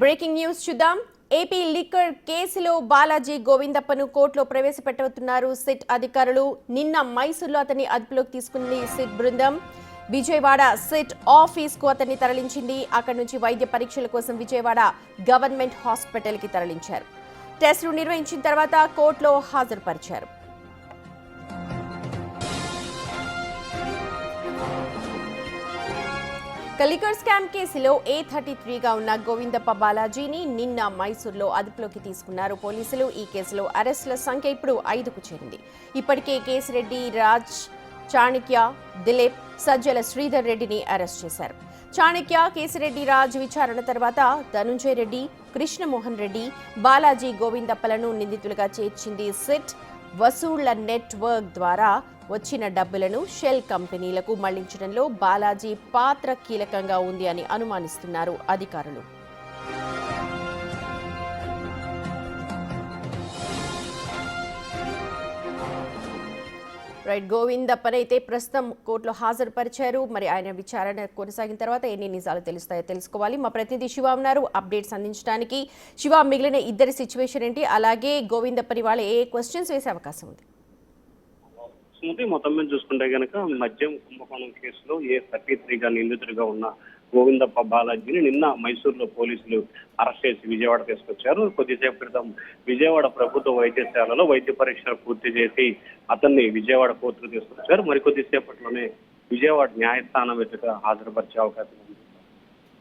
Breaking news చూద్దాం. AP liquor కేసులో బాలాజీ గోవిందప్పను కోర్టులో ప్రవేశపెట్టబోతున్నారు సిట్ అధికారులు. నిన్న మైసూర్లో అతన్ని అదుపులోకి తీసుకుంది సిట్ బృందం. విజయవాడ సిట్ ఆఫీస్ కు అతన్ని తరలించింది. అక్కడి నుంచి వైద్య పరీక్షల కోసం విజయవాడ గవర్నమెంట్ హాస్పిటల్ కి తరలించారు. టెస్టులు నిర్వహించిన తర్వాత కోర్టులో హాజరుపరిచారు. లిక్కర్ స్కామ్ కేసులో A33గా ఉన్న గోవిందప్ప బాలాజీని నిన్న మైసూర్లో అదుపులోకి తీసుకున్నారు పోలీసులు. ఈ కేసులో అరెస్టుల సంఖ్య ఇప్పుడు 5కు చేరింది. ఇప్పటికే కేసిరెడ్డి రాజ్, చాణక్య, దిలీప్, సజ్జల శ్రీధర్ రెడ్డిని అరెస్ట్ చేశారు. చాణక్య, కేసిరెడ్డి రాజ్ విచారణ తర్వాత ధనుంజయ రెడ్డి, కృష్ణమోహన్ రెడ్డి, బాలాజీ గోవిందప్పలను నిందితులుగా చేర్చింది సిట్. వసూళ్ల నెట్వర్క్ ద్వారా వచ్చిన డబ్బులను షెల్ కంపెనీలకు మళ్లించడంలో బాలాజీ పాత్ర కీలకంగా ఉంది అని అనుమానిస్తున్నారు అధికారులు. గోవిందప్పనైతే ప్రస్తుతం కోర్టులో హాజరుపరిచారు. మరి ఆయన విచారణ కొనసాగిన తర్వాత ఎన్ని నిజాలు తెలుస్తాయో తెలుసుకోవాలి. మా ప్రతినిధి శివ ఉన్నారు అప్డేట్స్ అందించడానికి. శివ, మిగిలిన ఇద్దరి సిచ్యువేషన్ ఏంటి? అలాగే గోవిందప్పని వాళ్ళు ఏ క్వశ్చన్స్ వేసే అవకాశం ఉంది? మొత్తం మీద చూసుకుంటే కనుక మద్యం కుంభకోణం కేసులో A33గా నిందితుడిగా ఉన్న గోవిందప్ప బాలాజీని నిన్న మైసూర్లో పోలీసులు అరెస్ట్ చేసి విజయవాడ తీసుకొచ్చారు. కొద్దిసేపు క్రితం విజయవాడ ప్రభుత్వ వైద్యశాలలో వైద్య పరీక్షలు పూర్తి చేసి అతన్ని విజయవాడ కోర్టుకు తీసుకొచ్చారు. మరికొద్దిసేపట్లోనే విజయవాడ న్యాయస్థానం ఎదుట హాజరుపరిచే అవకాశం ఉంది.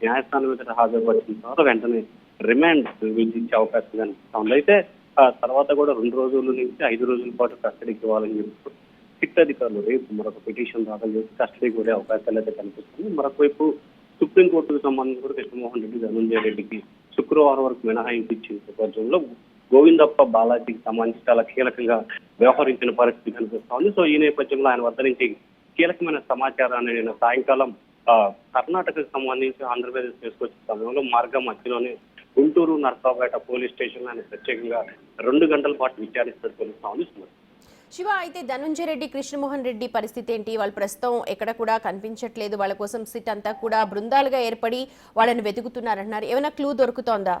న్యాయస్థానం ఎదుట హాజరుపరిచిన తర్వాత వెంటనే రిమాండ్ విధించే అవకాశం కనిపిస్తుంది. అయితే ఆ తర్వాత కూడా 2 రోజుల నుంచి 5 రోజుల పాటు కస్టడీకి ఇవ్వాలని చెప్పి సిట్ అధికారులు రేపు మరొక పిటిషన్ దాఖలు చేసి కస్టడీకి కూడా అవకాశాలు అయితే కనిపిస్తుంది. మరొక వైపు సుప్రీంకోర్టుకు సంబంధించి కూడా కృష్ణమోహన్ రెడ్డి, ధనుంజయ రెడ్డికి శుక్రవారం వరకు మినహాయింపు ఇచ్చిన నేపథ్యంలో గోవిందప్ప బాలాజీకి సంబంధించి చాలా కీలకంగా వ్యవహరించిన పరిస్థితి కనిపిస్తోంది. సో ఈ నేపథ్యంలో ఆయన వద్ద నుంచి కీలకమైన సమాచారాన్ని నిన్న సాయంకాలం కర్ణాటకకు సంబంధించి ఆంధ్రప్రదేశ్ తీసుకొచ్చిన సమయంలో మార్గం మధ్యలోనే గుంటూరు నర్సాపేట పోలీస్ స్టేషన్ ఆయన ప్రత్యేకంగా 2 గంటల పాటు విచారిస్తూ తెలుస్తోంది. శివ, అయితే ధనుంజయ రెడ్డి, కృష్ణమోహన్ రెడ్డి పరిస్థితి ఏంటి? వాళ్ళు ప్రస్తుతం ఎక్కడ కూడా కనిపించట్లేదు. వాళ్ళ కోసం సిట్ అంతా కూడా బృందాలుగా ఏర్పడి వాళ్ళని వెతుకుతున్నారంటున్నారు. ఏమైనా క్లూ దొరుకుతోందా?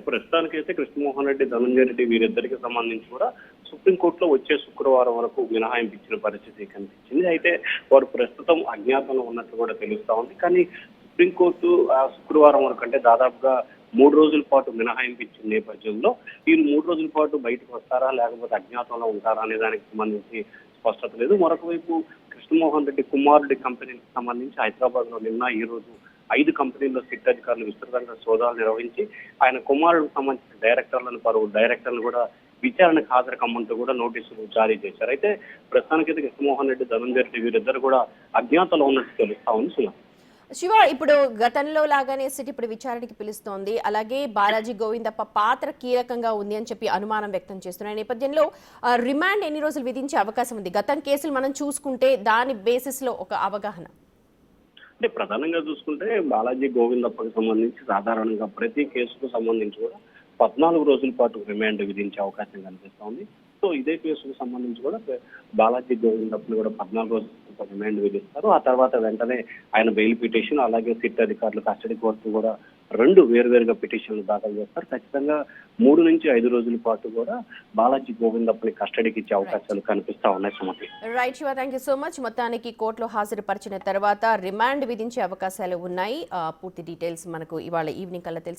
ప్రస్తుతానికైతే కృష్ణమోహన్ రెడ్డి, ధనుంజయ రెడ్డి వీరిద్దరికి సంబంధించి కూడా సుప్రీంకోర్టులో వచ్చే శుక్రవారం వరకు మినహాయింపు ఇచ్చిన పరిస్థితి కనిపించింది. అయితే వారు ప్రస్తుతం అజ్ఞాతంలో ఉన్నట్టు కూడా తెలుస్తా ఉంది. కానీ సుప్రీంకోర్టు శుక్రవారం వరకు అంటే దాదాపుగా 3 రోజుల పాటు మినహాయింపు ఇచ్చిన నేపథ్యంలో వీరు 3 రోజుల పాటు బయటకు వస్తారా లేకపోతే అజ్ఞాతంలో ఉంటారా అనే దానికి సంబంధించి స్పష్టత లేదు. మరొక వైపు కృష్ణమోహన్ రెడ్డి కుమారుడి కంపెనీకి సంబంధించి హైదరాబాద్ లో నిన్న ఈ రోజు 5 కంపెనీల్లో సిట్ అధికారులు విస్తృతంగా సోదాలు నిర్వహించి ఆయన కుమారుడికి సంబంధించిన పలువురు డైరెక్టర్లను కూడా విచారణకు హాజరు కమ్మంటూ కూడా నోటీసులు జారీ చేశారు. అయితే ప్రస్తుతానికైతే కృష్ణమోహన్ రెడ్డి, ధనుంజయ రెడ్డి వీరిద్దరు కూడా అజ్ఞాతంలో ఉన్నట్టు తెలుస్తా ఉంది. శివ, ఇప్పుడు గతంలో లాగానే సిట్ ఇప్పుడు విచారణకి పిలుస్తోంది. అలాగే బాలాజీ గోవిందప్ప పాత్ర కీలకంగా ఉంది అని చెప్పి అనుమానం వ్యక్తం చేస్తున్న నేపథ్యంలో రిమాండ్ ఎన్ని రోజులు విధించే అవకాశం ఉంది? గతం కేసులు మనం చూసుకుంటే దాని బేసిస్ లో ఒక అవగాహన అంటే ప్రధానంగా చూసుకుంటే బాలాజీ గోవిందప్పకి సంబంధించి సాధారణంగా ప్రతి కేసుకు సంబంధించి కూడా 14 రోజుల పాటు రిమాండ్ విధించే అవకాశం కనిపిస్తోంది. సో ఇదే కేసుకు సంబంధించి కూడా బాలాజీ గోవిందప్పని కూడా 14 రోజుల రిమాండ్ విధిస్తారు. ఆ తర్వాత వెంటనే ఆయన బెయిల్ పిటిషన్ అలాగే సిట్ అధికారులు కస్టడీ కోర్టు కూడా 2 వేరువేరుగా పిటిషన్లు దాఖలు చేస్తారు. ఖచ్చితంగా 3 నుంచి 5 రోజుల పాటు కూడా బాలాజీ గోవిందప్పని కస్టడీకి ఇచ్చే అవకాశాలు కనిపిస్తా ఉన్నాయి. Sumathi. Right Shiva, thank you so much. మొత్తానికి కోర్టులో హాజరుపరిచిన తర్వాత రిమాండ్ విధించే అవకాశాలు ఉన్నాయి. పూర్తి డీటెయిల్స్ మనకు ఇవాళ ఈవినింగ్ కల్లా తెలుసు.